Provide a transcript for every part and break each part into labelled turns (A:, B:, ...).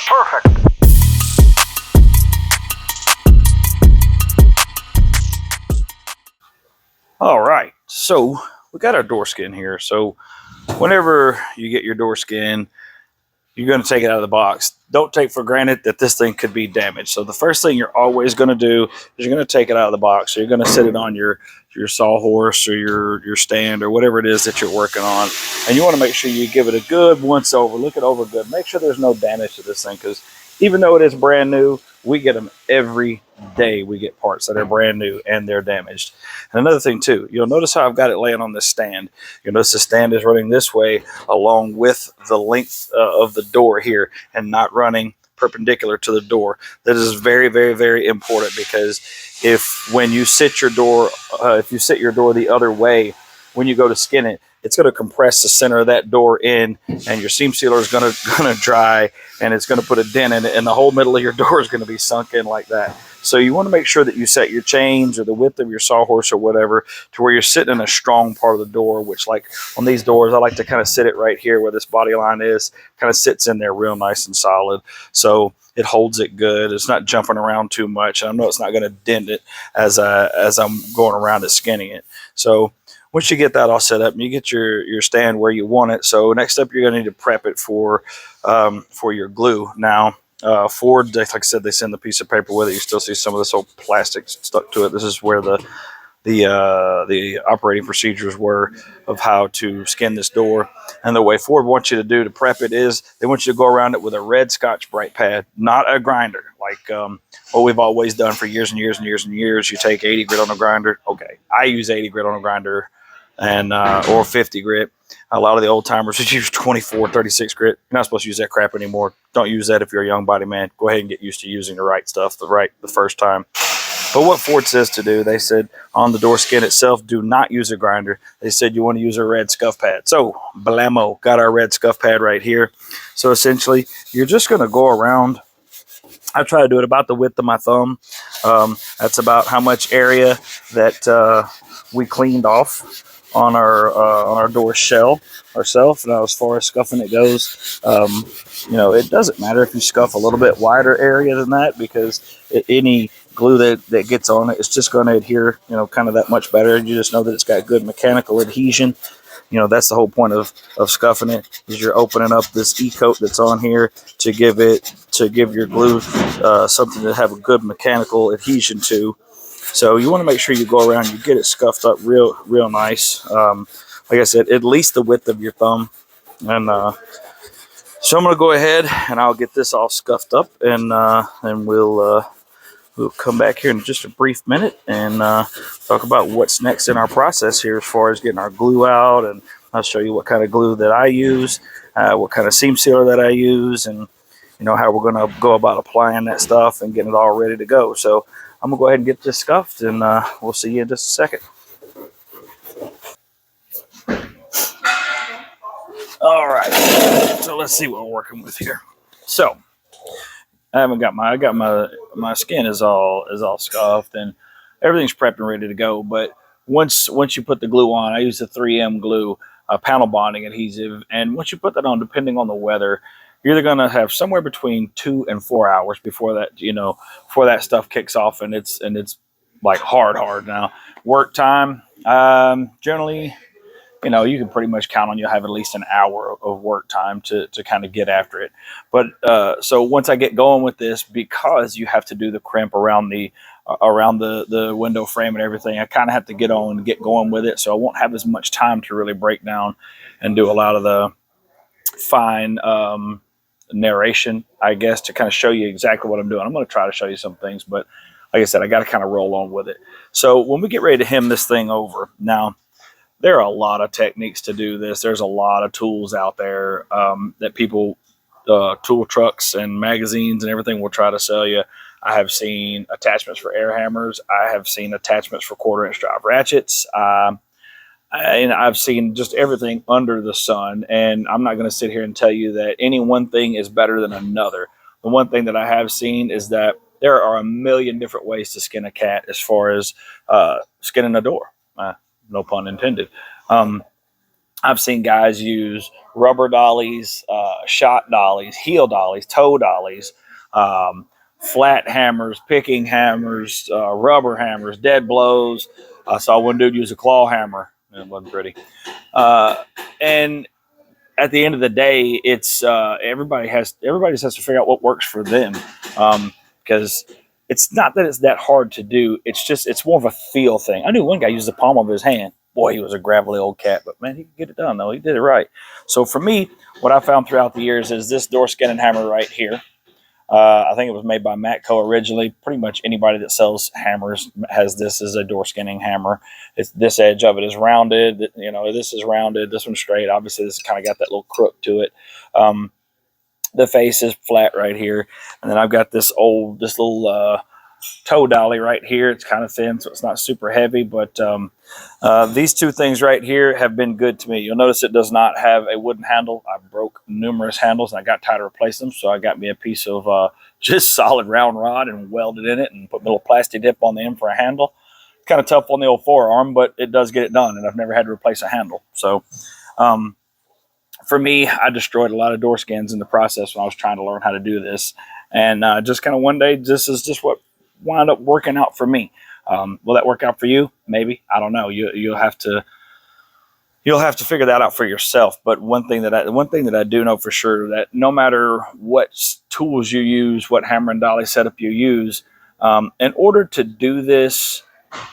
A: Perfect. All right, so we got our door skin here. So whenever you get your door skin, you're going to take it out of the box. Don't take for granted that this thing could be damaged. So the first thing you're always going to do is you're going to take it out of the box. So you're going to sit it on your sawhorse or your stand or whatever it is that you're working on. And you want to make sure you give it a good once over. Look it over good. Make sure there's no damage to this thing, because even though it is brand new, we get them every day. We get parts that are brand new and they're damaged. And another thing too, you'll notice how I've got it laying on this stand. You'll notice the stand is running this way along with the length of the door here and not running perpendicular to the door. That is very, very, very important, because when you sit your door, if you sit your door the other way, when you go to skin it, it's going to compress the center of that door in, and your seam sealer is going to dry, and it's going to put a dent in it, and the whole middle of your door is going to be sunk in like that. So you want to make sure that you set your chains or the width of your sawhorse or whatever to where you're sitting in a strong part of the door, which, like on these doors, I like to kind of sit it right here where this body line is, kind of sits in there real nice and solid. So it holds it good. It's not jumping around too much. I know it's not going to dent it as I'm going around it skinning it. So once you get that all set up and you get your stand where you want it, so next up you're going to need to prep it for your glue. Now, Ford, like I said, they send the piece of paper with it. You still see some of this old plastic stuck to it. This is where the operating procedures were of how to skin this door. And the way Ford wants you to do to prep it is they want you to go around it with a red Scotch-Brite pad, not a grinder, like what we've always done for years and years and years and years. You take 80 grit on a grinder. Okay, I use 80 grit on a grinder, and or 50 grit. A lot of the old timers would use 24, 36 grit. You're not supposed to use that crap anymore. Don't use that if you're a young body man. Go ahead and get used to using the right stuff the first time. But what Ford says to do, they said on the door skin itself, do not use a grinder. They said you want to use a red scuff pad. So, blammo, got our red scuff pad right here. So essentially, you're just going to go around. I try to do it about the width of my thumb. That's about how much area that we cleaned off on our door shell ourselves. Now, as far as scuffing it goes, it doesn't matter if you scuff a little bit wider area than that, because any glue that gets on it, it's just going to adhere, kind of that much better. You just know that it's got good mechanical adhesion. That's the whole point of scuffing it, is you're opening up this e-coat that's on here to give your glue something to have a good mechanical adhesion to. So you want to make sure you go around, you get it scuffed up real nice. Like I said, at least the width of your thumb. And so I'm going to go ahead and I'll get this all scuffed up, and we'll come back here in just a brief minute and talk about what's next in our process here as far as getting our glue out. And I'll show you what kind of glue that I use, what kind of seam sealer that I use, and how we're going to go about applying that stuff and getting it all ready to go. So I'm going to go ahead and get this scuffed, and we'll see you in just a second. All right, so let's see what we're working with here. So I got my skin is all scuffed and everything's prepped and ready to go. But once you put the glue on, I use the 3M glue, panel bonding adhesive, and once you put that on, depending on the weather, you're either gonna have somewhere between 2 and 4 hours before that stuff kicks off, and it's like hard now. Work time, generally, you can pretty much count on you'll have at least an hour of work time to kind of get after it. But so once I get going with this, because you have to do the crimp around the window frame and everything, I kind of have to get going with it. So I won't have as much time to really break down and do a lot of the fine narration, I guess, to kind of show you exactly what I'm doing. I'm going to try to show you some things, but like I said, I got to kind of roll on with it. So when we get ready to hem this thing over, now, there are a lot of techniques to do this. There's a lot of tools out there that people, tool trucks and magazines and everything will try to sell you. I have seen attachments for air hammers. I have seen attachments for 1/4-inch drive ratchets. And I've seen just everything under the sun. And I'm not going to sit here and tell you that any one thing is better than another. The one thing that I have seen is that there are a million different ways to skin a cat as far as skinning a door. No pun intended. I've seen guys use rubber dollies, shot dollies, heel dollies, toe dollies, um, flat hammers, picking hammers, rubber hammers, dead blows. I saw one dude use a claw hammer. It wasn't pretty. And at the end of the day, it's everybody just has to figure out what works for them, because it's not that it's that hard to do. It's more of a feel thing. I knew one guy used the palm of his hand. Boy, he was a gravelly old cat, but man, he could get it done though. He did it right. So for me, what I found throughout the years is this door skinning hammer right here. I think it was made by Matco originally. Pretty much anybody that sells hammers has this as a door skinning hammer. It's this edge of it is rounded. You know, this is rounded. This one's straight. Obviously, this kind of got that little crook to it. The face is flat right here, and then I've got this little toe dolly right here. It's kind of thin, so it's not super heavy, but these two things right here have been good to me. You'll notice it does not have a wooden handle. I broke numerous handles and I got tired of replacing them, so I got me a piece of just solid round rod and welded in it and put a little plastic dip on the end for a handle. Kind of tough on the old forearm, but it does get it done, and I've never had to replace a handle. So for me, I destroyed a lot of door skins in the process when I was trying to learn how to do this, and just kind of one day, this is just what wound up working out for me. Will that work out for you? Maybe. I don't know. You'll have to figure that out for yourself. But one thing that I do know for sure, that no matter what tools you use, what hammer and dolly setup you use, in order to do this,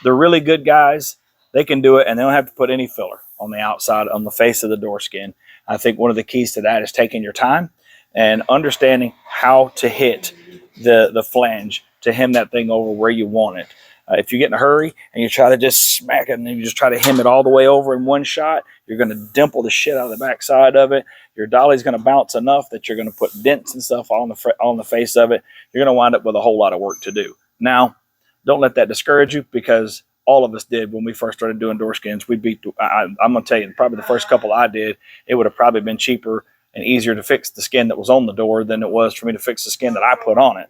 A: the really good guys, they can do it and they don't have to put any filler on the outside, on the face of the door skin. I think one of the keys to that is taking your time and understanding how to hit the flange to hem that thing over where you want it. If you get in a hurry and you try to just smack it and you just try to hem it all the way over in one shot, you're going to dimple the shit out of the backside of it. Your dolly's going to bounce enough that you're going to put dents and stuff on the face of it. You're going to wind up with a whole lot of work to do. Now, don't let that discourage you, because all of us did when we first started doing door skins. I'm going to tell you, probably the first couple I did, it would have probably been cheaper and easier to fix the skin that was on the door than it was for me to fix the skin that I put on it.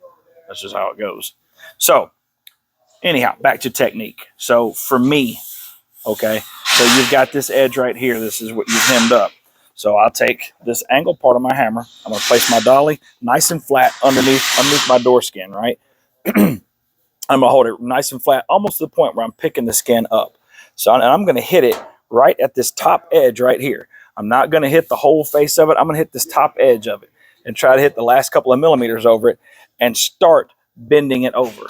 A: That's just how it goes. So anyhow, back to technique. So for me, okay, so you've got this edge right here. This is what you've hemmed up. So I'll take this angle part of my hammer. I'm going to place my dolly nice and flat underneath my door skin, right? I'm going to hold it nice and flat, almost to the point where I'm picking the skin up. So and I'm going to hit it right at this top edge right here. I'm not going to hit the whole face of it. I'm going to hit this top edge of it and try to hit the last couple of millimeters over it and start bending it over.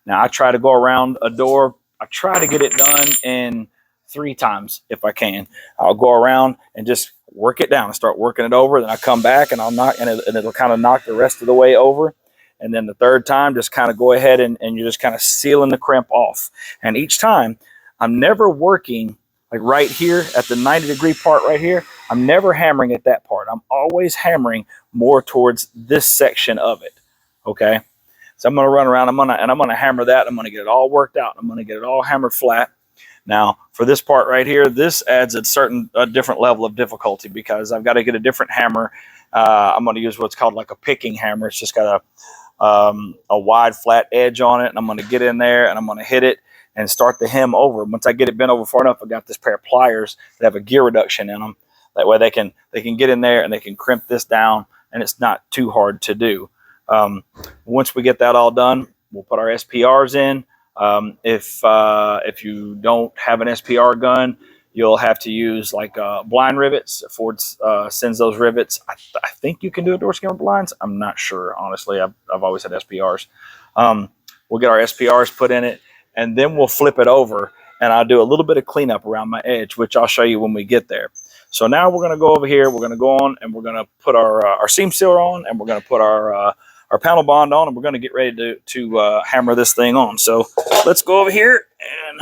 A: Now, I try to go around a door. I try to get it done in 3 times if I can. I'll go around and just work it down and start working it over. Then I come back and it'll kind of knock the rest of the way over. And then the third time, just kind of go ahead and you're just kind of sealing the crimp off. And each time, I'm never working like right here at the 90-degree part right here. I'm never hammering at that part. I'm always hammering more towards this section of it. Okay. So I'm going to run around. I'm going to hammer that. I'm going to get it all worked out. I'm going to get it all hammered flat. Now, for this part right here, this adds a different level of difficulty, because I've got to get a different hammer. I'm going to use what's called like a picking hammer. It's just got a wide flat edge on it, and I'm going to get in there and I'm going to hit it and start the hem over. Once I get it bent over far enough, I got this pair of pliers that have a gear reduction in them. That way they can get in there and they can crimp this down, and it's not too hard to do. Once we get that all done, we'll put our SPRs in. If you don't have an SPR gun, you'll have to use like blind rivets. Ford sends those rivets. I think you can do a door skin with blinds. I'm not sure, honestly. I've always had SPRs. We'll get our SPRs put in it, and then we'll flip it over, and I'll do a little bit of cleanup around my edge, which I'll show you when we get there. So now we're going to go over here. We're going to go on, and we're going to put our seam sealer on, and we're going to put our panel bond on, and we're going to get ready to hammer this thing on. So let's go over here and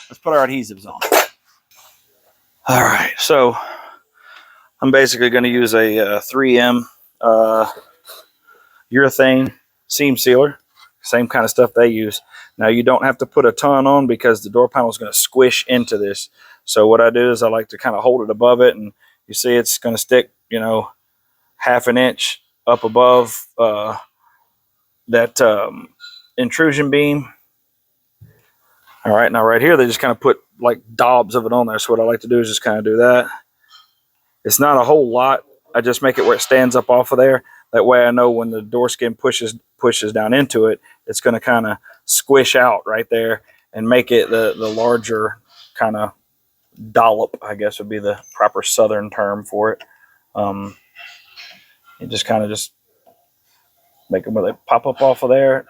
A: let's put our adhesives on. All right, so I'm basically going to use a 3M urethane seam sealer, same kind of stuff they use. Now, you don't have to put a ton on, because the door panel is going to squish into this. So what I do is I like to kind of hold it above it, and you see it's going to stick, half an inch up above that intrusion beam. All right, now right here, they just kind of put like daubs of it on there. So what I like to do is just kind of do that It's not a whole lot. I just make it where it stands up off of there. That way I know when the door skin pushes down into it, it's going to kind of squish out right there and make it the larger kind of dollop, I guess would be the proper southern term for it. You just kind of just make them where they pop up off of there.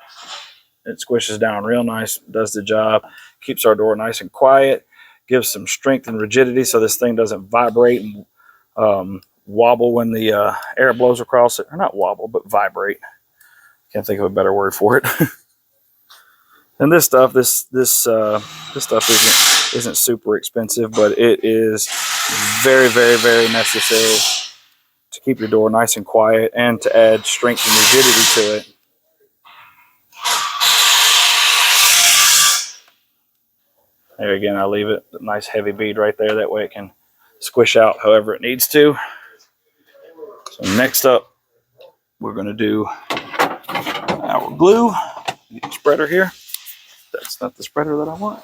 A: It squishes down real nice, does the job, keeps our door nice and quiet, gives some strength and rigidity so this thing doesn't vibrate and wobble when the air blows across it. Or not wobble, but vibrate. Can't think of a better word for it. And this stuff, this stuff isn't super expensive, but it is very, very, very necessary to keep your door nice and quiet and to add strength and rigidity to it. There again, I leave it a nice heavy bead right there. That way it can squish out however it needs to. So next up, we're going to do our glue. Get the spreader here. That's not the spreader that I want.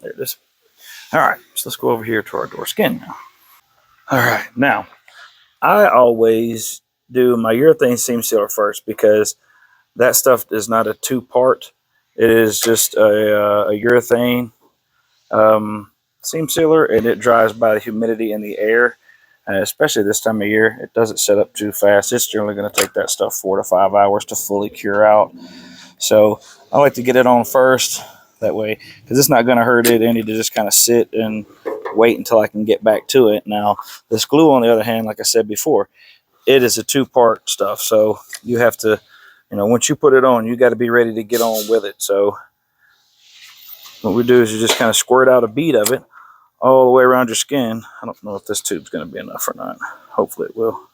A: There it is. All right, so let's go over here to our door skin now. All right, now I always do my urethane seam sealer first because that stuff is not a two-part. It is just a urethane seam sealer, and it dries by the humidity in the air. Especially this time of year, it doesn't set up too fast. It's generally going to take that stuff 4 to 5 hours to fully cure out. So I like to get it on first, that way, because it's not going to hurt it any to just kind of sit and wait until I can get back to it. Now, this glue, on the other hand, like I said before, it is a two-part stuff. So you have to, once you put it on, you got to be ready to get on with it. So what we do is you just kind of squirt out a bead of it all the way around your skin. I don't know if this tube's going to be enough or not. Hopefully it will.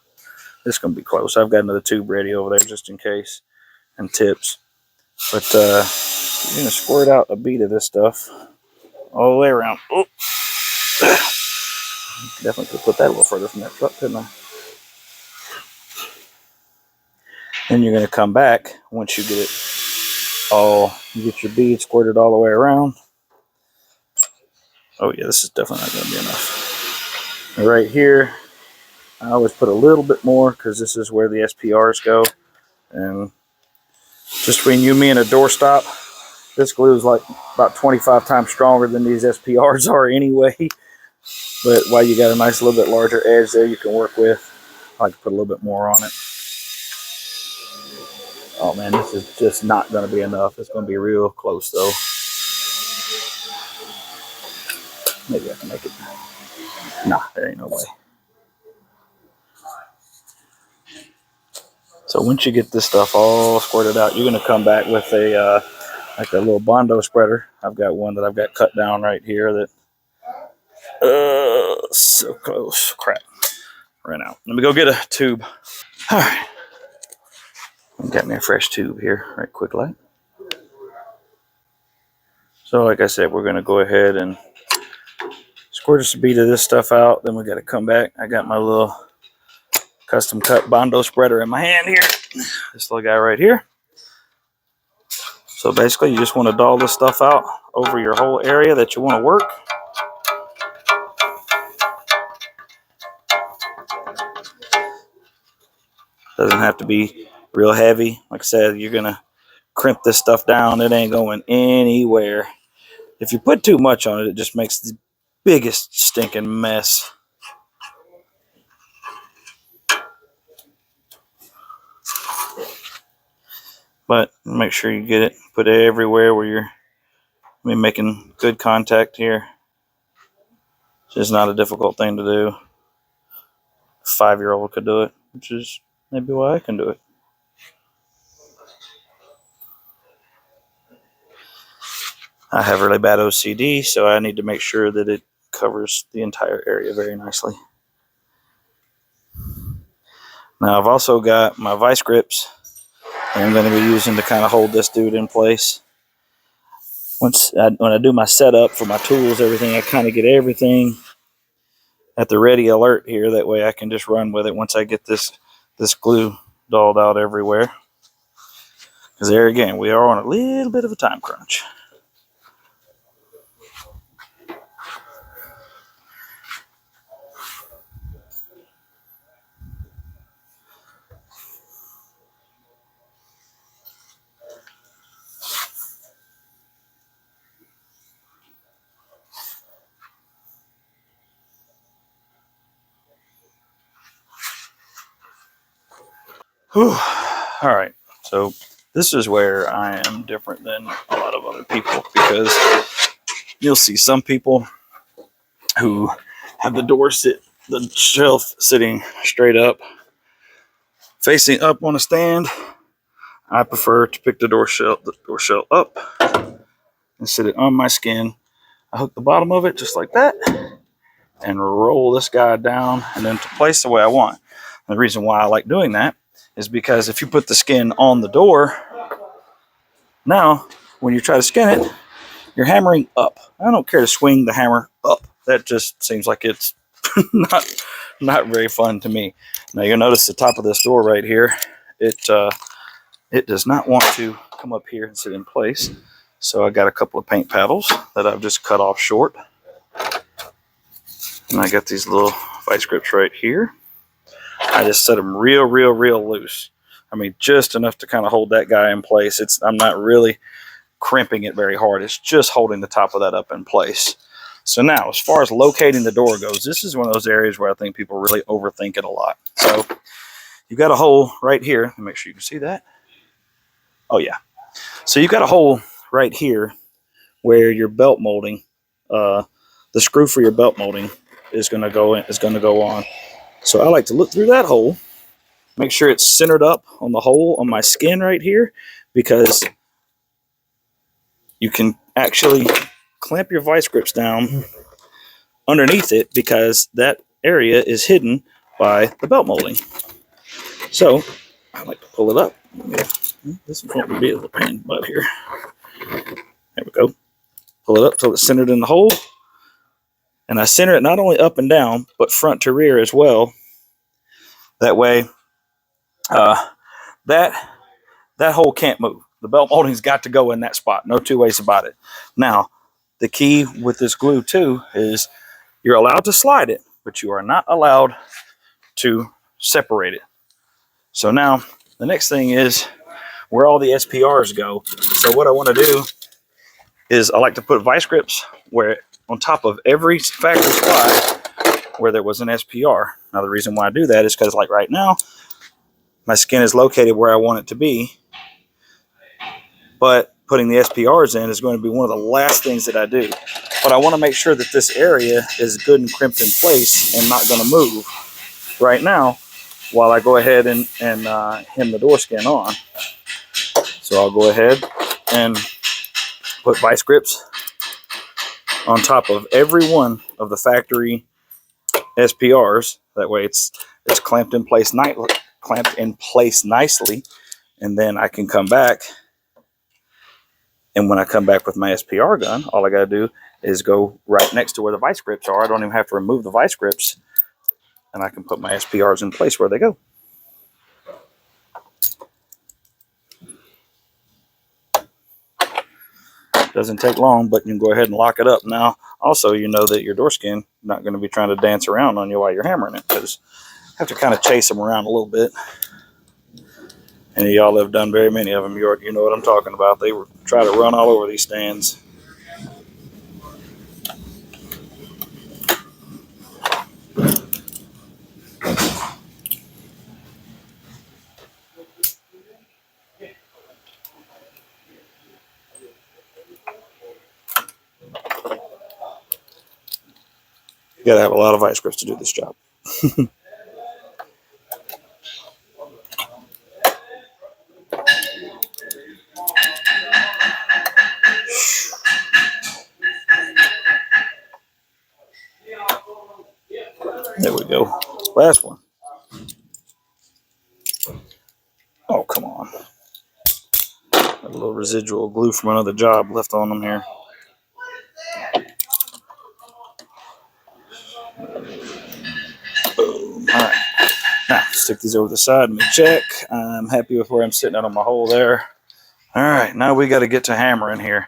A: It's going to be close. I've got another tube ready over there just in case, and tips. But you're going to squirt out a bead of this stuff all the way around. Oh. Definitely could put that a little further from that truck, couldn't I? Then you're going to come back once you get it you get your bead squirted all the way around. Oh yeah, this is definitely not going to be enough. And right here, I always put a little bit more because this is where the SPRs go. And just between you, me, and a doorstop, this glue is like about 25 times stronger than these SPRs are anyway. But while you got a nice little bit larger edge there you can work with, I like to put a little bit more on it. Oh man, this is just not going to be enough. It's going to be real close though. Maybe I can make it. Nah, there ain't no way. So once you get this stuff all squirted out, you're going to come back with a like a little Bondo spreader. I've got one that I've got cut down right here that so close. Crap. Ran out. Let me go get a tube. All right. Got me a fresh tube here right quick like. So like I said, we're going to go ahead and squirt just a bead of this stuff out. Then we got to come back. I got my little custom cut Bondo spreader in my hand here. This little guy right here. So basically you just want to doll this stuff out over your whole area that you want to work. Doesn't have to be real heavy. Like I said, you're going to crimp this stuff down. It ain't going anywhere. If you put too much on it, it just makes the biggest stinking mess. But make sure you get it, put it everywhere where you're making good contact here. It's just not a difficult thing to do. A 5-year-old could do it, which is maybe why I can do it. I have really bad OCD, so I need to make sure that it covers the entire area very nicely. Now I've also got my vice grips that I'm going to be using to kind of hold this dude in place. When I do my setup for my tools, everything, I kind of get everything at the ready alert here. That way I can just run with it once I get this glue dolled out everywhere. Because there again, we are on a little bit of a time crunch. Whew. All right, so this is where I am different than a lot of other people, because you'll see some people who have the shelf sitting straight up, facing up on a stand. I prefer to pick the door shelf up and sit it on my skin. I hook the bottom of it just like that and roll this guy down and into place the way I want. And the reason why I like doing that is because if you put the skin on the door, now when you try to skin it, you're hammering up. I don't care to swing the hammer up. That just seems like it's not very fun to me. Now you'll notice the top of this door right here, it does not want to come up here and sit in place. So I got a couple of paint paddles that I've just cut off short. And I got these little vice grips right here. I just set them real loose. I mean, just enough to kind of hold that guy in place. I'm not really crimping it very hard. It's just holding the top of that up in place. So now, as far as locating the door goes, this is one of those areas where I think people really overthink it a lot. So you've got a hole right here. Let me make sure you can see that. Oh yeah. So you've got a hole right here where your belt molding, the screw for your belt molding is going to go on. So I like to look through that hole, make sure it's centered up on the hole on my skin right here, because you can actually clamp your vice grips down underneath it, because that area is hidden by the belt molding. So I like to pull it up. This won't be a pain above here. There we go. Pull it up till it's centered in the hole. And I center it not only up and down, but front to rear as well. That way, that hole can't move. The belt molding's got to go in that spot. No two ways about it. Now, the key with this glue too is you're allowed to slide it, but you are not allowed to separate it. So now, the next thing is where all the SPRs go. So what I want to do is I like to put vice grips where on top of every factory spot where there was an SPR. Now the reason why I do that is because, like right now, my skin is located where I want it to be, but putting the SPRs in is going to be one of the last things that I do. But I want to make sure that this area is good and crimped in place and not going to move right now while I go ahead and hem the door skin on. So I'll go ahead and put vice grips on top of every one of the factory SPRs. That way it's clamped in place nicely, and then I can come back. And when I come back with my SPR gun, all I got to do is go right next to where the vice grips are. I don't even have to remove the vice grips, and I can put my SPRs in place where they go. Doesn't take long, but you can go ahead and lock it up. Now, also, you know that your door skin is not going to be trying to dance around on you while you're hammering it, because you have to kind of chase them around a little bit. And y'all have done very many of them. You know what I'm talking about. They try to run all over these stands. You got to have a lot of vice grips to do this job. There we go. Last one. Oh, come on. Got a little residual glue from another job left on them here. Boom. All right. Now, stick these over the side and check. I'm happy with where I'm sitting out on my hole there. All right. Now we got to get to hammering here.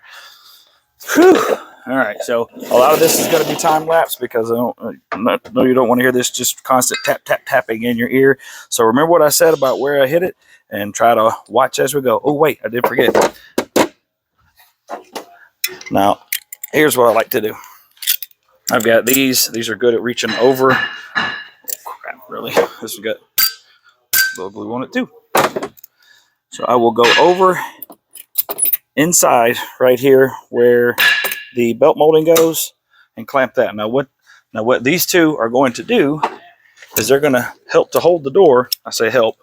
A: Whew. All right. So a lot of this is going to be time lapse, because I know you don't want to hear this just constant tapping in your ear. So remember what I said about where I hit it, and try to watch as we go. Oh, wait, I did forget. Now, here's what I like to do. I've got these. These are good at reaching over. Oh, crap, really? This has got a little glue on it too. So I will go over inside right here where the belt molding goes and clamp that. Now what these two are going to do is they're going to help to hold the door. I say help.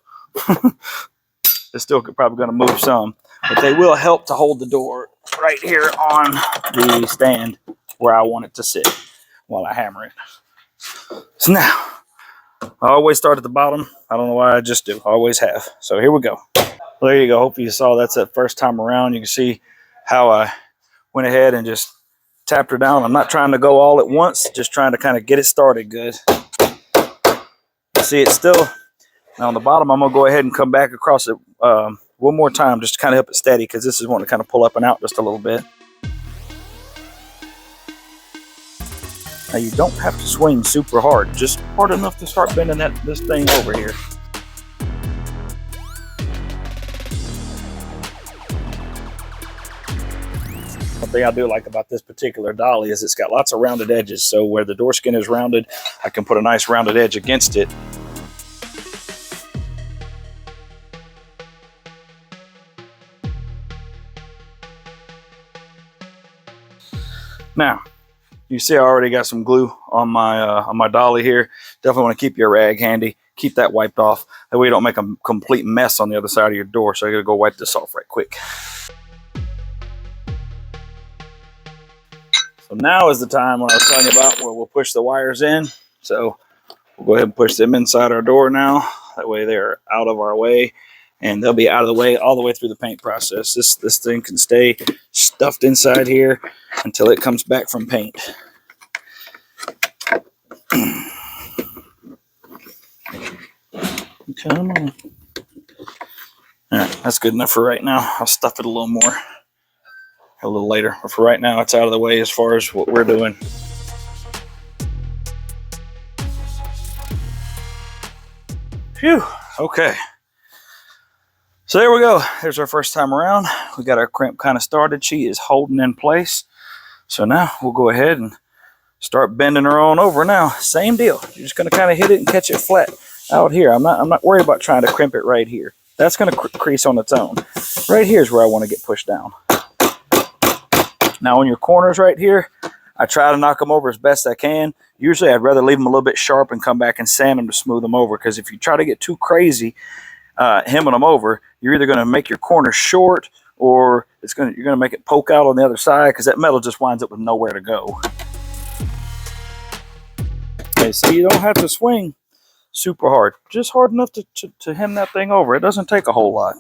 A: It's still probably going to move some, but they will help to hold the door right here on the stand where I want it to sit while I hammer it. So now, I always start at the bottom. I don't know why, I just do. I always have. So here we go. Well, there you go. Hopefully you saw that's that first time around. You can see how I went ahead and just tapped her down. I'm not trying to go all at once, just trying to kind of get it started good. See, it's still, now on the bottom, I'm going to go ahead and come back across it one more time just to kind of help it steady, because this is wanting to kind of pull up and out just a little bit. Now you don't have to swing super hard, just hard enough to start bending this thing over here. One thing I do like about this particular dolly is it's got lots of rounded edges, so where the door skin is rounded, I can put a nice rounded edge against it. Now, you see I already got some glue on my dolly here. Definitely want to keep your rag handy. Keep that wiped off. That way you don't make a complete mess on the other side of your door. So I gotta go wipe this off right quick. So now is the time when I was telling you about where we'll push the wires in. So we'll go ahead and push them inside our door now. That way they're out of our way. And they'll be out of the way all the way through the paint process. This thing can stay stuffed inside here until it comes back from paint. Come on. All right, that's good enough for right now. I'll stuff it a little more a little later. But for right now, it's out of the way as far as what we're doing. Phew, okay. So there we go. There's our first time around. We got our crimp kind of started. She is holding in place. So now we'll go ahead and start bending her on over now. Same deal. You're just going to kind of hit it and catch it flat out here. I'm not worried about trying to crimp it right here. That's going to crease on its own. Right here is where I want to get pushed down. Now on your corners right here, I try to knock them over as best I can. Usually I'd rather leave them a little bit sharp and come back and sand them to smooth them over, because if you try to get too crazy hemming them over, you're either going to make your corners short, or you're going to make it poke out on the other side, because that metal just winds up with nowhere to go. Okay, so you don't have to swing super hard, just hard enough to hem that thing over. It doesn't take a whole lot.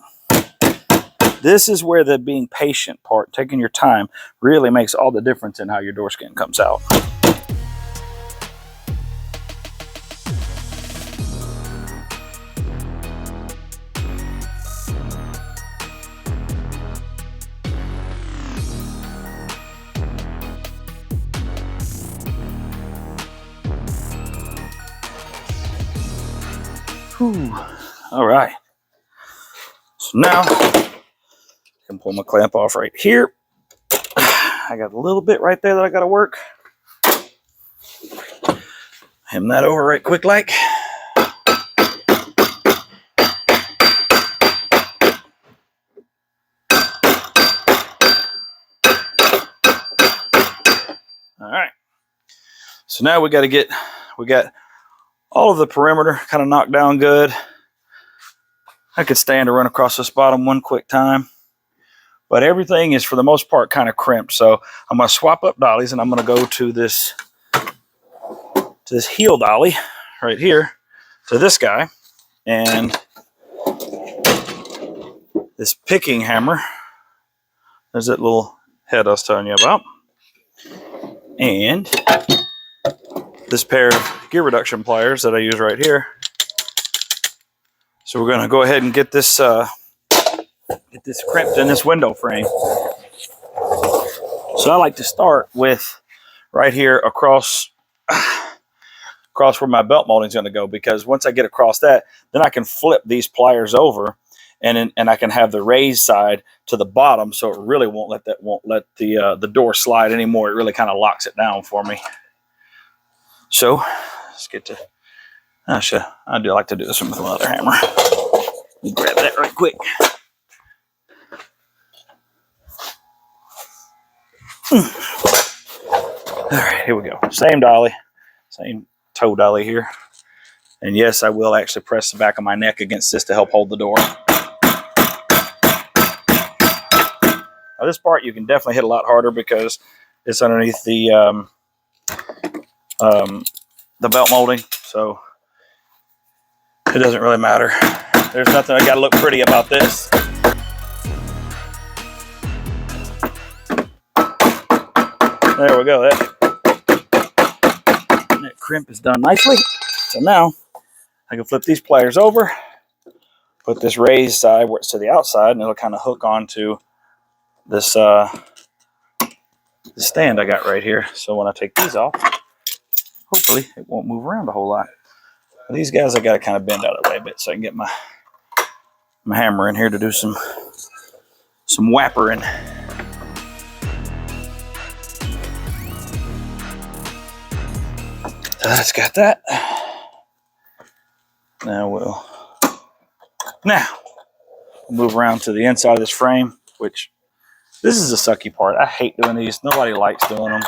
A: This is where the being patient part, taking your time, really makes all the difference in how your door skin comes out. Whew. All right. So now I can pull my clamp off right here. I got a little bit right there that I got to work. Hem that over right quick like. All right. So now we got all of the perimeter kind of knocked down good. I could stand to run across this bottom one quick time. But everything is, for the most part, kind of crimped. So I'm going to swap up dollies, and I'm going to go to this heel dolly right here, to this guy, and this picking hammer. There's that little head I was telling you about. And this pair of gear reduction pliers that I use right here. So we're going to go ahead and get this crimped in this window frame. So I like to start with right here across where my belt molding is going to go, because once I get across that, then I can flip these pliers over, and I can have the raised side to the bottom, so it really won't let the door slide anymore. It really kind of locks it down for me. So let's get to. I do like to do this one with my other hammer. Let me grab that right quick. All right, here we go. Same dolly, same toe dolly here. And yes, I will actually press the back of my neck against this to help hold the door. Now this part you can definitely hit a lot harder because it's underneath the belt molding, so it doesn't really matter. There's nothing I got to look pretty about this. There we go. That crimp is done nicely. So now I can flip these pliers over, put this raised side where it's to the outside, and it'll kind of hook onto this stand I got right here. So when I take these off, hopefully it won't move around a whole lot. These guys I got to kind of bend out of the way a bit so I can get my hammer in here to do some whappering. So that's got that. Now we'll move around to the inside of this frame, which this is the sucky part. I hate doing these. Nobody likes doing them,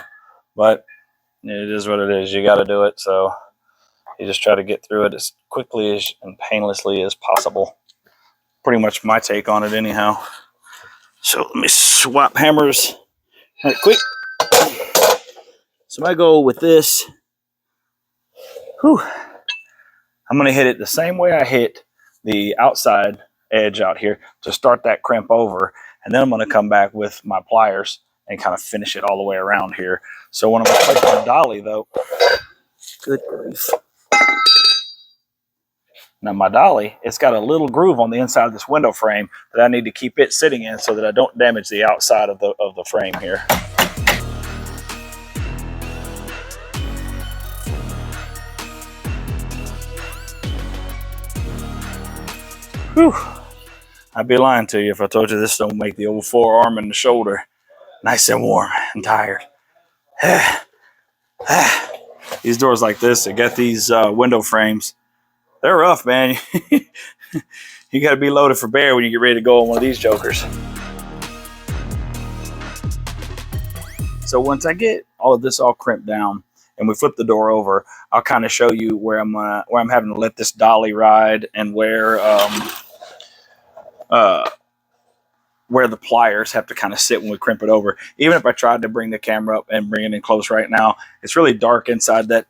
A: but it is what it is. You got to do it. So you just try to get through it as quickly and painlessly as possible. Pretty much my take on it anyhow. So let me swap hammers right quick. So my goal with this, I'm going to hit it the same way I hit the outside edge out here to start that crimp over. And then I'm going to come back with my pliers and kind of finish it all the way around here. So when I'm going to place my dolly though, good grief. Now my dolly, it's got a little groove on the inside of this window frame that I need to keep it sitting in so that I don't damage the outside of the frame here. Whew. I'd be lying to you if I told you this don't make the old forearm and the shoulder nice and warm and tired. These doors like this, they got these window frames. They're rough, man. You got to be loaded for bear when you get ready to go on one of these jokers. So once I get all of this all crimped down and we flip the door over, I'll kind of show you where I'm having to let this dolly ride and where the pliers have to kind of sit when we crimp it over. Even if I tried to bring the camera up and bring it in close right now, it's really dark inside that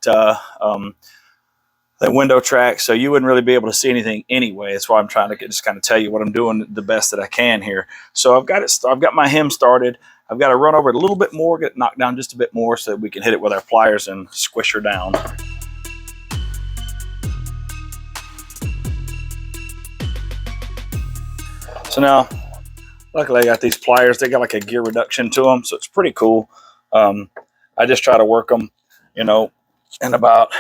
A: window track, so you wouldn't really be able to see anything anyway. That's why I'm trying to just kind of tell you what I'm doing the best that I can here. So I've got my hem started. I've got to run over it a little bit more, get it knocked down just a bit more so that we can hit it with our pliers and squish her down. So now, luckily I got these pliers. They got like a gear reduction to them, so it's pretty cool. I just try to work them, in about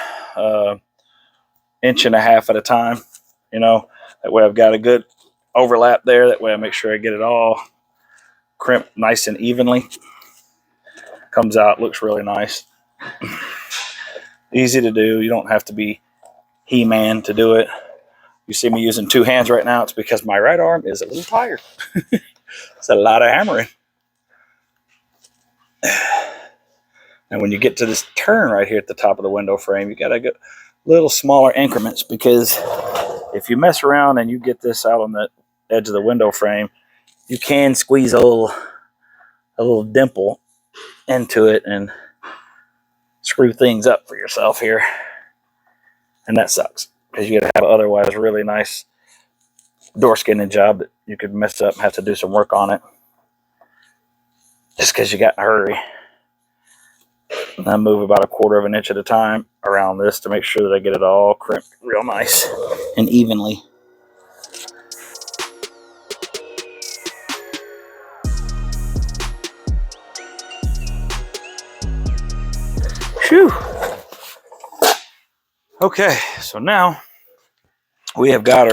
A: inch and a half at a time, that way I've got a good overlap there. That way I make sure I get it all crimped nice and evenly. Comes out, looks really nice. Easy to do. You don't have to be He-Man to do it. You see me using two hands right now. It's because my right arm is a little tired. It's a lot of hammering. And when you get to this turn right here at the top of the window frame, you got to go little smaller increments, because if you mess around and you get this out on the edge of the window frame, you can squeeze a little dimple into it and screw things up for yourself here. And that sucks, because you got to have an otherwise really nice door skinning job that you could mess up and have to do some work on it just because you got in a hurry. And I move about 1/4 of an inch at a time around this to make sure that I get it all crimped real nice and evenly. Phew. Okay, so now we have got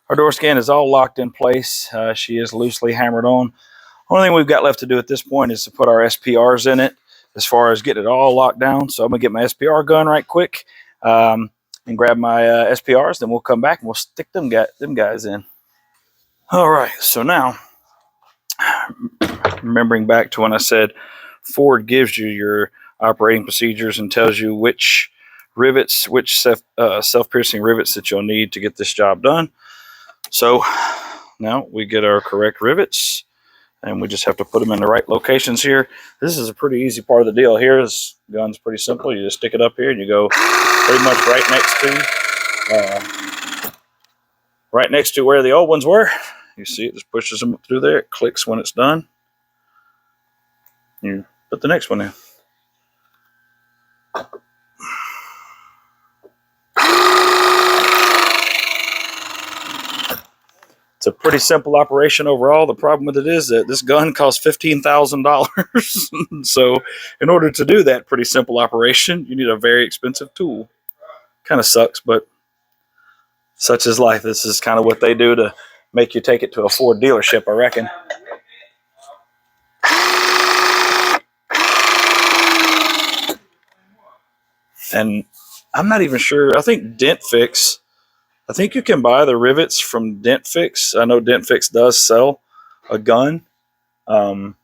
A: our door skin is all locked in place. She is loosely hammered on. Only thing we've got left to do at this point is to put our SPRs in it, as far as getting it all locked down. So I'm gonna get my SPR gun right quick and grab my SPRs. Then we'll come back and we'll stick them guys in. All right, so now Remembering back to when I said Ford gives you your operating procedures and tells you which rivets, which self-piercing rivets that you'll need to get this job done. So now we get our correct rivets, and we just have to put them in the right locations here. This is a pretty easy part of the deal here. This gun's pretty simple. You just stick it up here and you go pretty much right next to where the old ones were. You see it just pushes them through there. It clicks when it's done. You put the next one in. It's a pretty simple operation overall. The problem with it is that this gun costs $15,000. So in order to do that pretty simple operation, you need a very expensive tool. Kind of sucks, but such is life. This is kind of what they do to make you take it to a Ford dealership, I reckon. And I'm not even sure. I think Dent Fix, I think you can buy the rivets from Dent Fix. I know Dent Fix does sell a gun. I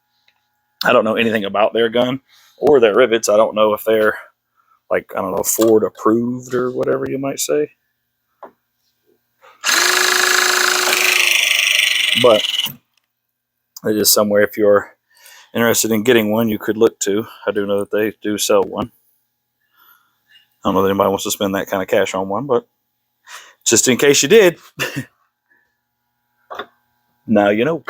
A: don't know anything about their gun or their rivets. I don't know if they're like, I don't know, Ford approved or whatever you might say. But it is somewhere, if you're interested in getting one, you could look to. I do know that they do sell one. I don't know that anybody wants to spend that kind of cash on one, but just in case you did, now you know.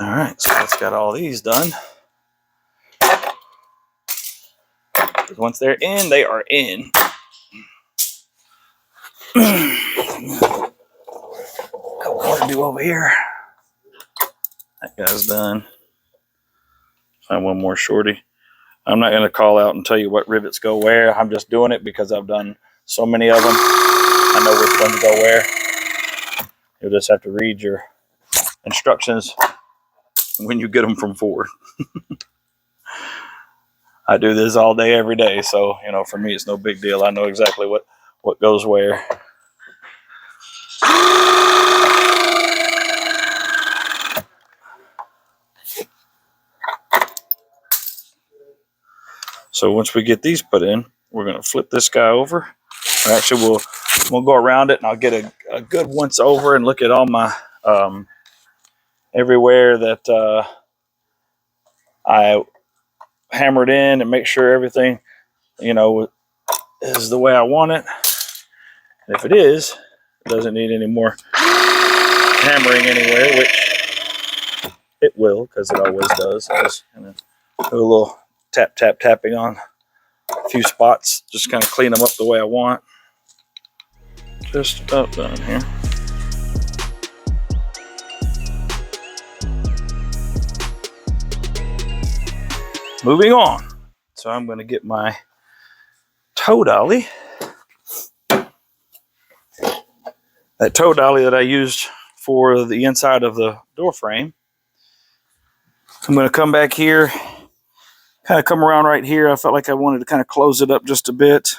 A: All right, so let's got all these done. Because once they're in, they are in. Got more to do over here. That guy's done. Find one more shorty. I'm not going to call out and tell you what rivets go where. I'm just doing it because I've done so many of them. I know which ones go where. You'll just have to read your instructions when you get them from Ford. I do this all day, every day. So, you know, for me, it's no big deal. I know exactly what goes where. So once we get these put in, we're going to flip this guy over. Or actually, we'll go around it, and I'll get a good once over and look at all my everywhere that I hammered in, and make sure everything, you know, is the way I want it. And if it is, it doesn't need any more hammering anywhere, which it will, because it always does. I just kind of do a little tapping on a few spots, just kind of clean them up the way I want. Just about done here. Moving on. So I'm going to get my tow dolly. That tow dolly that I used for the inside of the door frame. I'm going to come back here, kind of come around right here. I felt like I wanted to kind of close it up just a bit.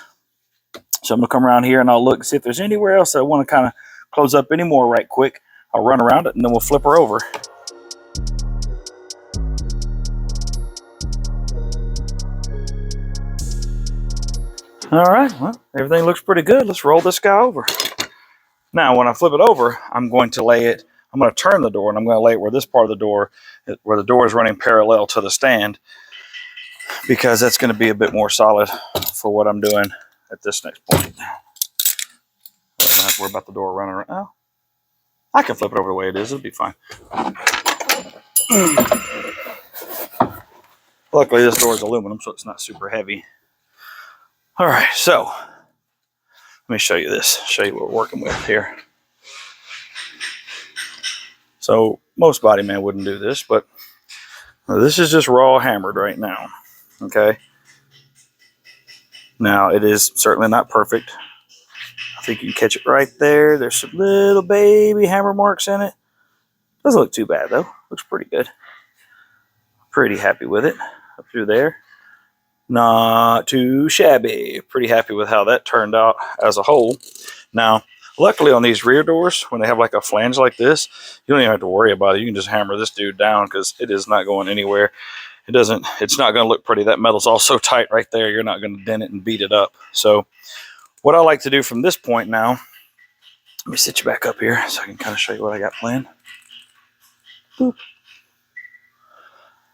A: So I'm going to come around here and I'll look and see if there's anywhere else that I want to kind of close up any more right quick. I'll run around it and then we'll flip her over. All right, well, everything looks pretty good. Let's roll this guy over. Now, when I flip it over, I'm going to turn the door, and I'm going to lay it where this part of the door, where the door is running parallel to the stand, because that's going to be a bit more solid for what I'm doing at this next point. I don't have to worry about the door running around. Oh, I can flip it over the way it is. It'll be fine. Luckily, this door is aluminum, so it's not super heavy. All right, so let me show you this. Show you what we're working with here. So most body man wouldn't do this, but this is just raw hammered right now. Okay. Now it is certainly not perfect. I think you can catch it right there. There's some little baby hammer marks in it. Doesn't look too bad though. Looks pretty good. Pretty happy with it up through there. Not too shabby. Pretty happy with how that turned out as a whole. Now, Luckily on these rear doors, when they have like a flange like this, you don't even have to worry about it. You can just hammer this dude down because it is not going anywhere. It's not going to look pretty. That metal's all so tight right there, you're not going to dent it and beat it up. So what I like to do from this point now, let me sit you back up here so I can kind of show you what I got planned. Boop.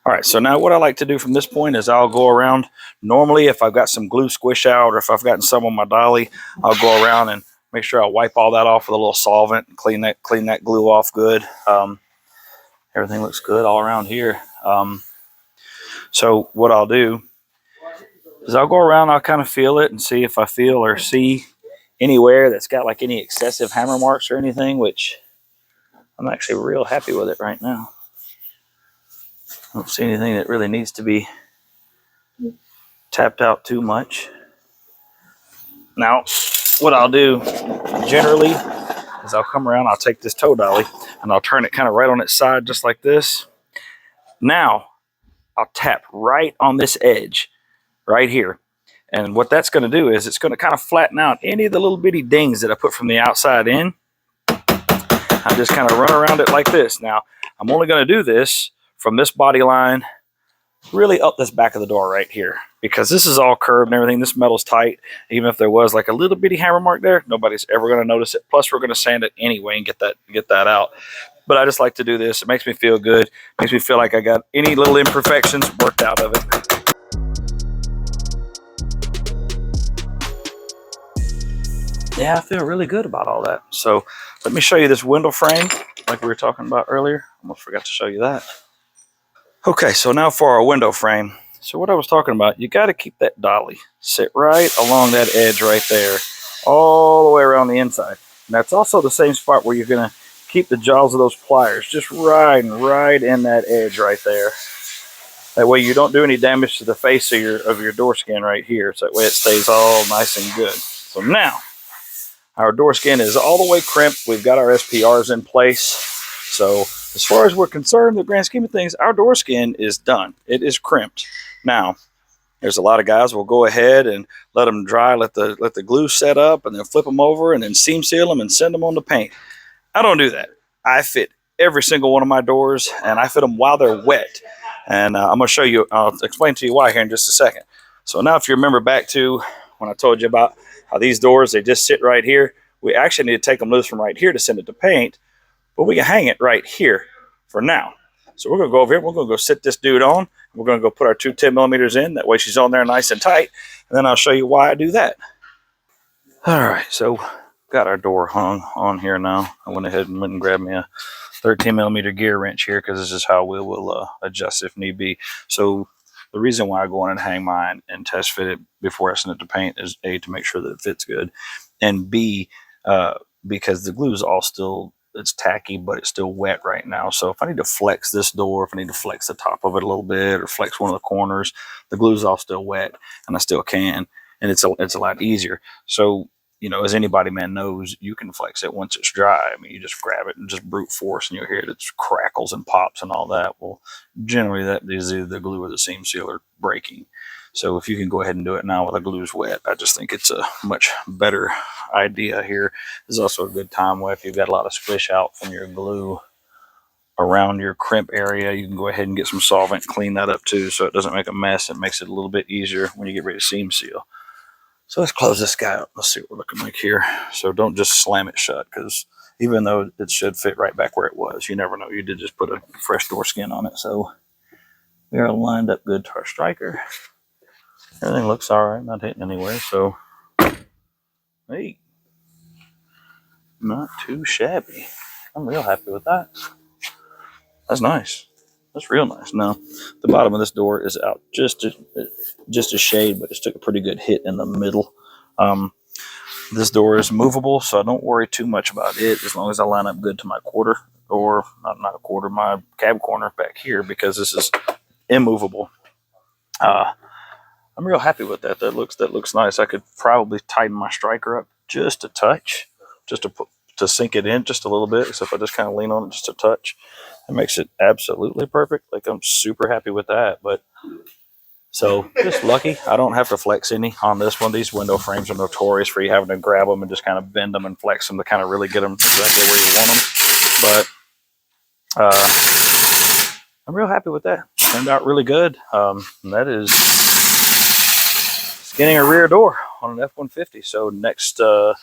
A: All right, so now what I like to do from this point is I'll go around. Normally, if I've got some glue squish out or if I've gotten some on my dolly, I'll go around and make sure I wipe all that off with a little solvent and clean that glue off good. Everything looks good all around here. So what I'll do is I'll go around, I'll kind of feel it and see if I feel or see anywhere that's got like any excessive hammer marks or anything, which I'm actually real happy with it right now. I don't see anything that really needs to be tapped out too much. Now, what I'll do generally is I'll come around, I'll take this toe dolly and I'll turn it kind of right on its side just like this. Now, I'll tap right on this edge right here. And what that's going to do is it's going to kind of flatten out any of the little bitty dings that I put from the outside in. I just kind of run around it like this. Now, I'm only going to do this from this body line really up this back of the door right here, because this is all curved and everything. This metal's tight. Even if there was like a little bitty hammer mark there, nobody's ever going to notice it. Plus, we're going to sand it anyway and get that out. But I just like to do this. It makes me feel good. It makes me feel like I got any little imperfections worked out of it. Yeah, I feel really good about all that. So let me show you this window frame like we were talking about earlier. Almost forgot to show you that. Okay, so now for our window frame. So what I was talking about, you got to keep that dolly sit right along that edge right there, all the way around the inside. And that's also the same spot where you're going to keep the jaws of those pliers just right in that edge right there. That way you don't do any damage to the face of your door skin right here. So that way it stays all nice and good. So now, our door skin is all the way crimped. We've got our SPRs in place. So as far as we're concerned, the grand scheme of things, our door skin is done. It is crimped. Now, there's a lot of guys will go ahead and let them dry, let the glue set up, and then flip them over, and then seam seal them and send them on to paint. I don't do that. I fit every single one of my doors, and I fit them while they're wet. And I'm going to show you, I'll explain to you why here in just a second. So now if you remember back to when I told you about how these doors, they just sit right here, we actually need to take them loose from right here to send it to paint, but we can hang it right here for now. So we're going to go over here, we're going to go sit this dude on, we're going to go put our two 10mm in, that way she's on there nice and tight, and then I'll show you why I do that. All right, so got our door hung on here now. I went ahead and grabbed me a 13mm gear wrench here because this is how we will adjust if need be. So the reason why I go on and hang mine and test fit it before I send it to paint is A, to make sure that it fits good, and B, because the glue is all still, it's tacky, but it's still wet right now. So if I need to flex this door, if I need to flex the top of it a little bit or flex one of the corners, the glue's all still wet and I still can, and it's a lot easier. So, you know, as anybody man knows, you can flex it once it's dry. I mean, you just grab it and just brute force and you'll hear it crackles and pops and all that. Well, generally that is either the glue or the seam sealer breaking. So if you can go ahead and do it now while the glue's wet, I just think it's a much better idea here. This is also a good time where if you've got a lot of squish out from your glue around your crimp area, you can go ahead and get some solvent, clean that up too, so it doesn't make a mess. It makes it a little bit easier when you get ready to seam seal. So let's close this guy up. Let's see what we're looking like here. So don't just slam it shut, because even though it should fit right back where it was, you never know. You did just put a fresh door skin on it. So we are lined up good to our striker. Everything looks all right, not hitting anywhere. So, hey, not too shabby. I'm real happy with that. That's nice. That's real nice. Now, the bottom of this door is out just a shade, but it's took a pretty good hit in the middle. This door is movable, so I don't worry too much about it as long as I line up good to my quarter, or not a quarter, my cab corner back here, because this is immovable. I'm real happy with that. That looks nice. I could probably tighten my striker up just a touch, just to sink it in just a little bit. So if I just kind of lean on it just a touch, it makes it absolutely perfect. Like, I'm super happy with that. But So just lucky I don't have to flex any on this one. These window frames are notorious for you having to grab them and just kind of bend them and flex them to kind of really get them exactly where you want them. But I'm real happy with that. Turned out really good. That is skinning a rear door on an F-150. So next, I'm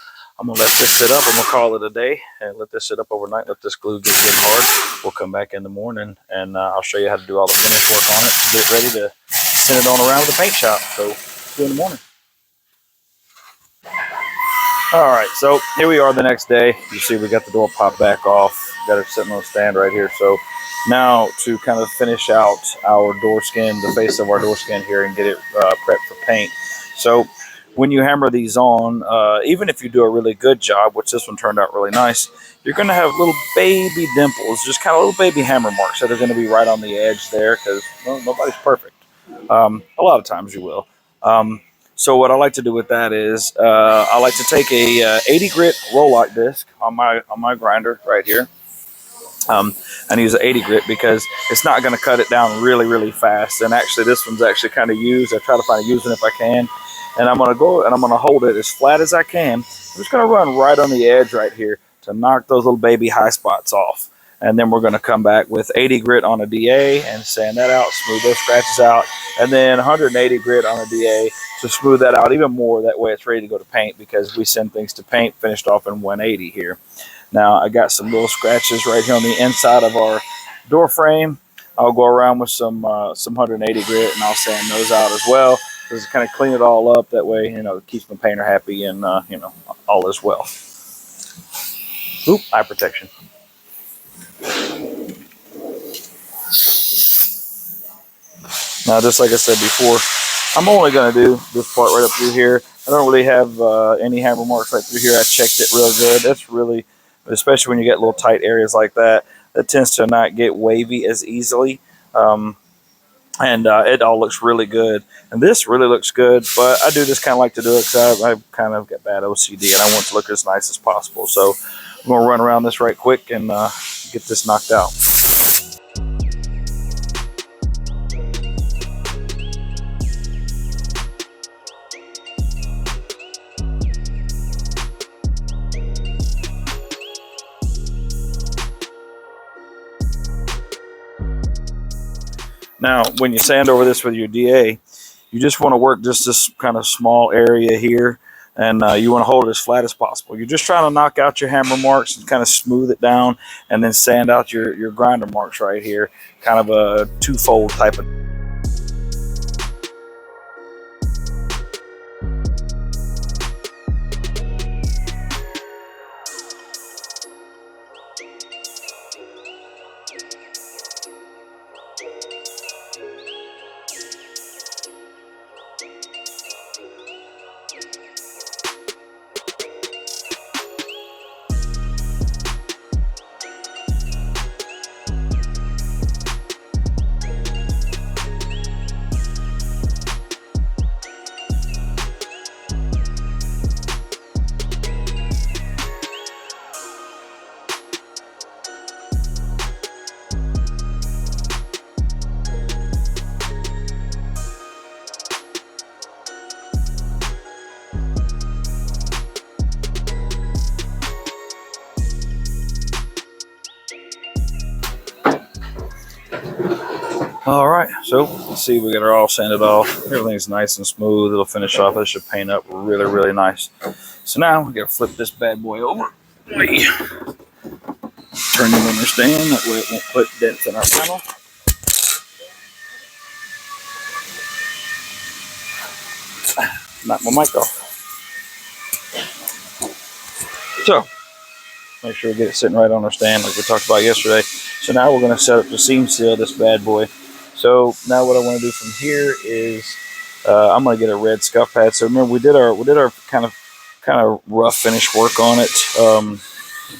A: going to let this sit up. I'm going to call it a day and let this sit up overnight. Let this glue get hard. We'll come back in the morning and I'll show you how to do all the finish work on it to get it ready to send it on around to the paint shop. So see you in the morning. All right, so here we are the next day. You see we got the door popped back off. Got it sitting on a stand right here. So now to kind of finish out our door skin, the face of our door skin here, and get it prepped for paint. So when you hammer these on, even if you do a really good job, which this one turned out really nice, you're going to have little baby dimples, just kind of little baby hammer marks that are going to be right on the edge there because, well, nobody's perfect. A lot of times you will. So what I like to do with that is I like to take a 80 grit roll-lock disc on my grinder right here. And use an 80 grit because it's not going to cut it down really fast. And actually this one's actually kind of used. I try to find a used one if I can. And I'm going to go and I'm going to hold it as flat as I can. I'm just going to run right on the edge right here to knock those little baby high spots off. And then we're going to come back with 80 grit on a DA and sand that out, smooth those scratches out. And then 180 grit on a DA to smooth that out even more. That way it's ready to go to paint because we send things to paint finished off in 180 here. Now I got some little scratches right here on the inside of our door frame. I'll go around with some 180 grit and I'll sand those out as well. Just kind of clean it all up. That way, it keeps the painter happy and, all is well. Oop, eye protection. Now, just like I said before, I'm only going to do this part right up through here. I don't really have any hammer marks right through here. I checked it real good. That's really, especially when you get little tight areas like that, that tends to not get wavy as easily. And it all looks really good. And this really looks good, but I do just kind of like to do it because I kind of got bad OCD and I want it to look as nice as possible. So I'm going to run around this right quick and get this knocked out. Now, when you sand over this with your DA, you just want to work just this kind of small area here, and you want to hold it as flat as possible. You're just trying to knock out your hammer marks and kind of smooth it down, and then sand out your grinder marks right here, kind of a twofold type of. All right, so let's see, we got her all sanded off. Everything's nice and smooth. It'll finish off. It should paint up really nice. So now we got to flip this bad boy over. Turn it on the stand. That way it won't put dents in our panel. Knock my mic off. So make sure we get it sitting right on our stand like we talked about yesterday. So now we're going to set up the seam seal this bad boy. So now what I want to do from here is I'm going to get a red scuff pad. So remember we did our kind of rough finish work on it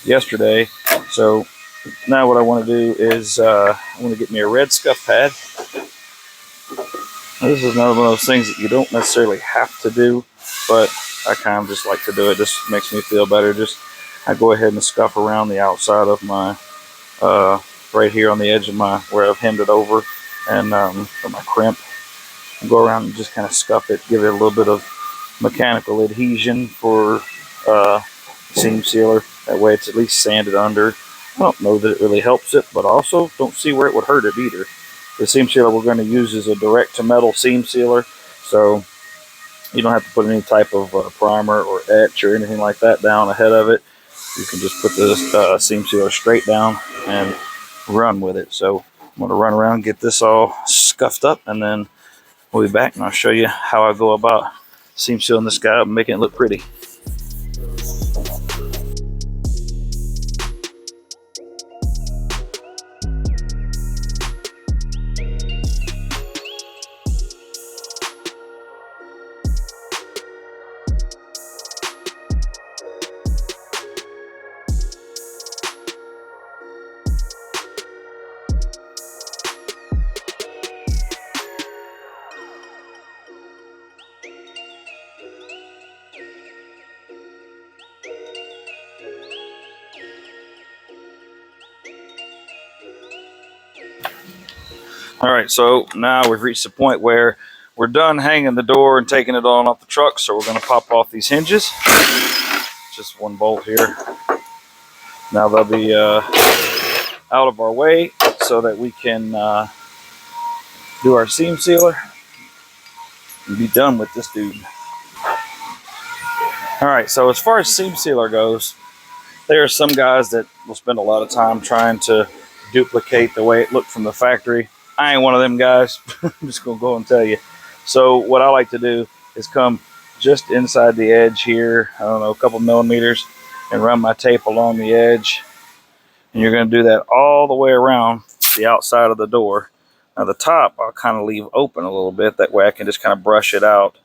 A: yesterday. So now what I want to do is I want to get me a red scuff pad. Now, this is another one of those things that you don't necessarily have to do, but I kind of just like to do it. Just makes me feel better. I go ahead and scuff around the outside of my right here on the edge of my where I've hemmed it over, and for my crimp, Go around and just kind of scuff it, give it a little bit of mechanical adhesion for seam sealer. That way it's at least sanded under. I don't know that it really helps it, but I also don't see where it would hurt it either. The seam sealer we're going to use is a direct to metal seam sealer, so you don't have to put any type of primer or etch or anything like that down ahead of it. You can just put the seam sealer straight down and run with it. So I'm going to run around, get this all scuffed up, and then we'll be back and I'll show you how I go about seam sealing this guy up and making it look pretty. All right, so now we've reached the point where we're done hanging the door and taking it on off the truck, so we're going to pop off these hinges. Just one bolt here. Now they'll be out of our way so that we can do our seam sealer and be done with this dude. All right, so as far as seam sealer goes, there are some guys that will spend a lot of time trying to duplicate the way it looked from the factory. I ain't one of them guys. I'm just gonna go and tell you. So what I like to do is come just inside the edge here, I don't know, a couple millimeters, and run my tape along the edge. And you're gonna do that all the way around the outside of the door. Now the top I'll kind of leave open a little bit, that way I can just kind of brush it out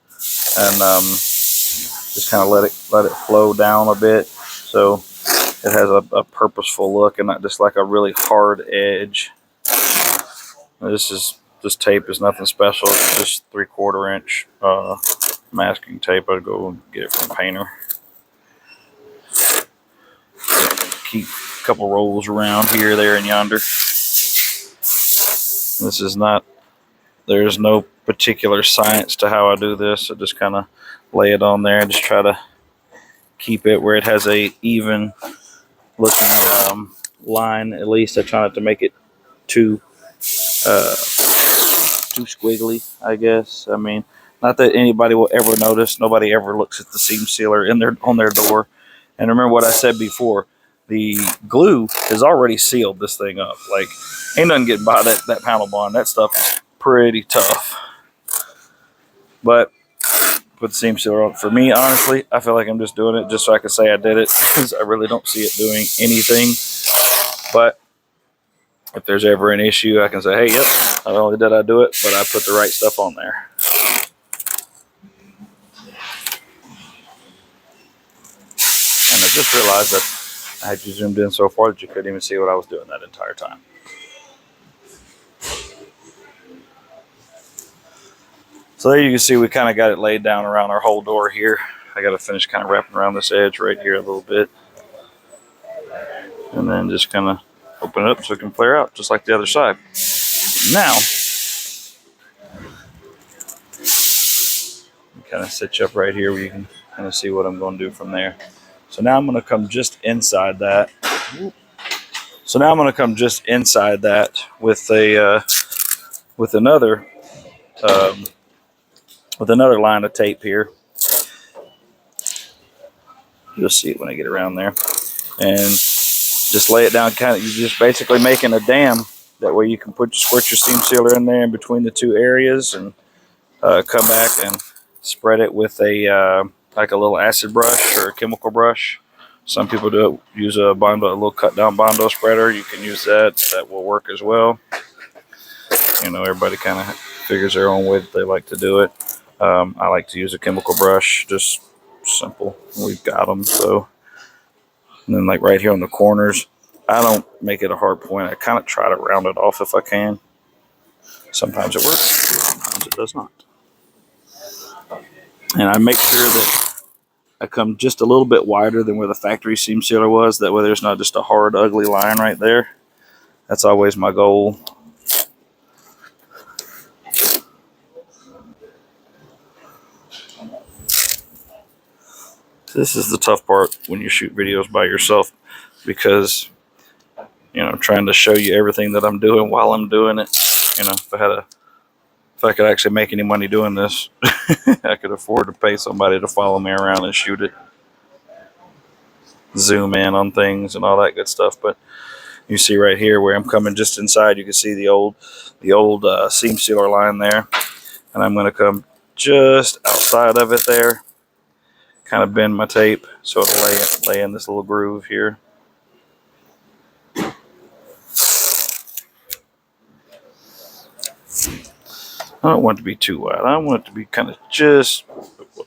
A: and just kind of let it flow down a bit, so it has a purposeful look and not just like a really hard edge. This tape is nothing special. It's just 3/4 inch masking tape. I'd go and get it from a painter. Keep a couple rolls around here, there, and yonder. This is not, there's no particular science to how I do this. I just kind of lay it on there and just try to keep it where it has a even looking line. At least I try not to make it too squiggly, I guess. I mean, not that anybody will ever notice. Nobody ever looks at the seam sealer on their door. And remember what I said before, the glue has already sealed this thing up. Like, ain't nothing getting by that panel bond. That stuff is pretty tough. But put the seam sealer on. For me, honestly, I feel like I'm just doing it just so I can say I did it, because I really don't see it doing anything. But if there's ever an issue, I can say, hey, yep, not only did I do it, but I put the right stuff on there. And I just realized that I had you zoomed in so far that you couldn't even see what I was doing that entire time. So there you can see we kind of got it laid down around our whole door here. I got to finish kind of wrapping around this edge right here a little bit. And then just kind of open it up so it can flare out just like the other side. Now, kind of set you up right here where you can kind of see what I'm going to do from there. So now I'm going to come just inside that. So now I'm going to come just inside that with a with another line of tape here. You'll see it when I get around there, and just lay it down. Kind of, you're just basically making a dam. That way you can squirt your seam sealer in there in between the two areas, and come back and spread it with a like a little acid brush or a chemical brush. Some people use a little cut down Bondo spreader. You can use that. That will work as well. You know, everybody kind of figures their own way that they like to do it. I like to use a chemical brush, just simple. We've got them. So, and then like right here on the corners, I don't make it a hard point. I kind of try to round it off if I can. Sometimes it works, sometimes it does not. And I make sure that I come just a little bit wider than where the factory seam sealer was. That way there's not just a hard, ugly line right there. That's always my goal. This is the tough part when you shoot videos by yourself, because, you know, trying to show you everything that I'm doing while I'm doing it. You know, if I could actually make any money doing this, I could afford to pay somebody to follow me around and shoot it, zoom in on things and all that good stuff. But you see right here where I'm coming just inside, you can see the old seam sealer line there, and I'm going to come just outside of it there, kind of bend my tape so it'll lay in this little groove here. I don't want it to be too wide. I want it to be kind of just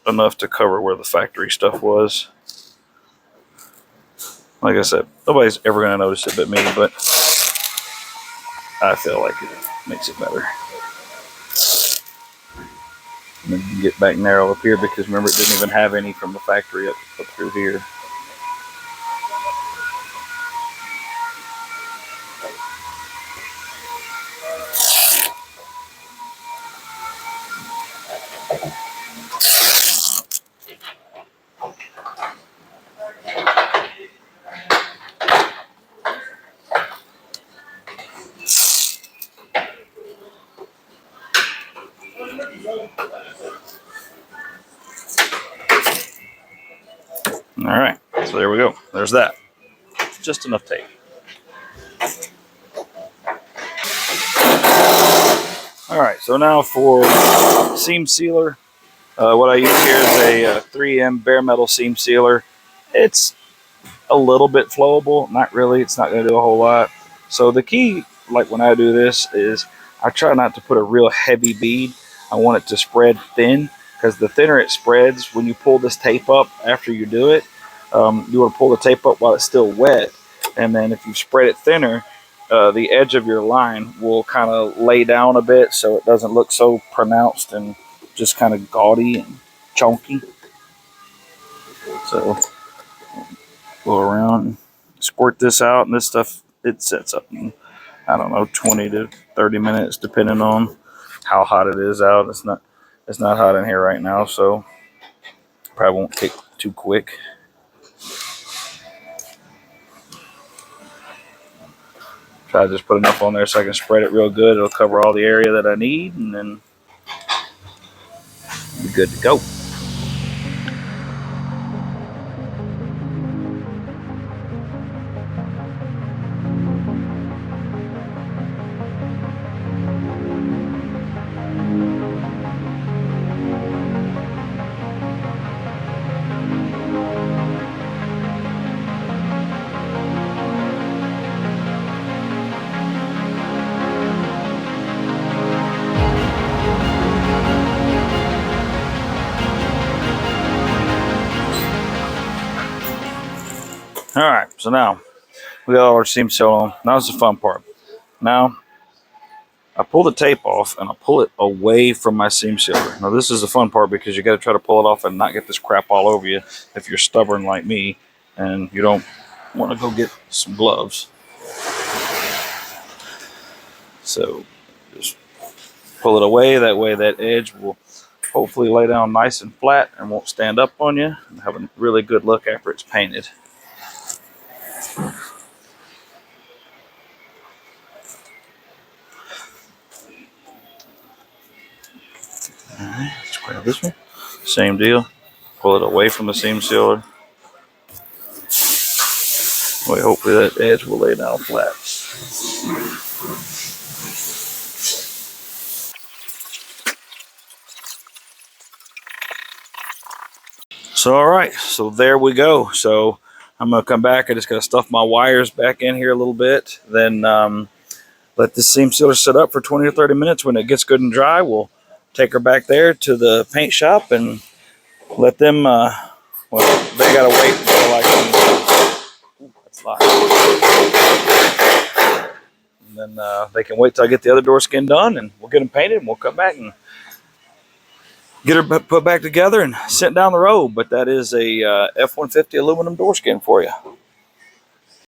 A: enough to cover where the factory stuff was. Like I said, nobody's ever going to notice it but me, but I feel like it makes it better. And then get back narrow up here, because remember, it didn't even have any from the factory up through here. All right, so there we go. There's that. Just enough tape. All right, so now for seam sealer. What I use here is a 3M bare metal seam sealer. It's a little bit flowable, not really. It's not going to do a whole lot. So the key, like when I do this, is I try not to put a real heavy bead. I want it to spread thin, because the thinner it spreads, when you pull this tape up after you do it, you want to pull the tape up while it's still wet. And then if you spread it thinner, the edge of your line will kind of lay down a bit, so it doesn't look so pronounced and just kind of gaudy and chunky. So go around and squirt this out, and this stuff, it sets up in, I don't know, 20 to 30 minutes, depending on how hot it is out. It's not hot in here right now, so probably won't take too quick. Try to just put enough on there so I can spread it real good. It'll cover all the area that I need, and then be good to go. All right, so now we got all our seam sealed on. Now's the fun part. Now I pull the tape off and I pull it away from my seam sealer. Now this is the fun part, because you got to try to pull it off and not get this crap all over you if you're stubborn like me and you don't want to go get some gloves. So just pull it away. That way that edge will hopefully lay down nice and flat and won't stand up on you, and have a really good look after it's painted. Alright, let's grab this one. Same deal. Pull it away from the seam sealer. Well, hopefully that edge will lay down flat. So, all right, so there we go. So I'm going to come back. I just got to stuff my wires back in here a little bit. Then let the seam sealer sit up for 20 or 30 minutes. When it gets good and dry, we'll take her back there to the paint shop and let them, well, they got to wait until I can, that's locked. And then they can wait till I get the other door skin done, and we'll get them painted, and we'll come back and get her put back together and sent down the road. But that is a F-150 aluminum door skin for you.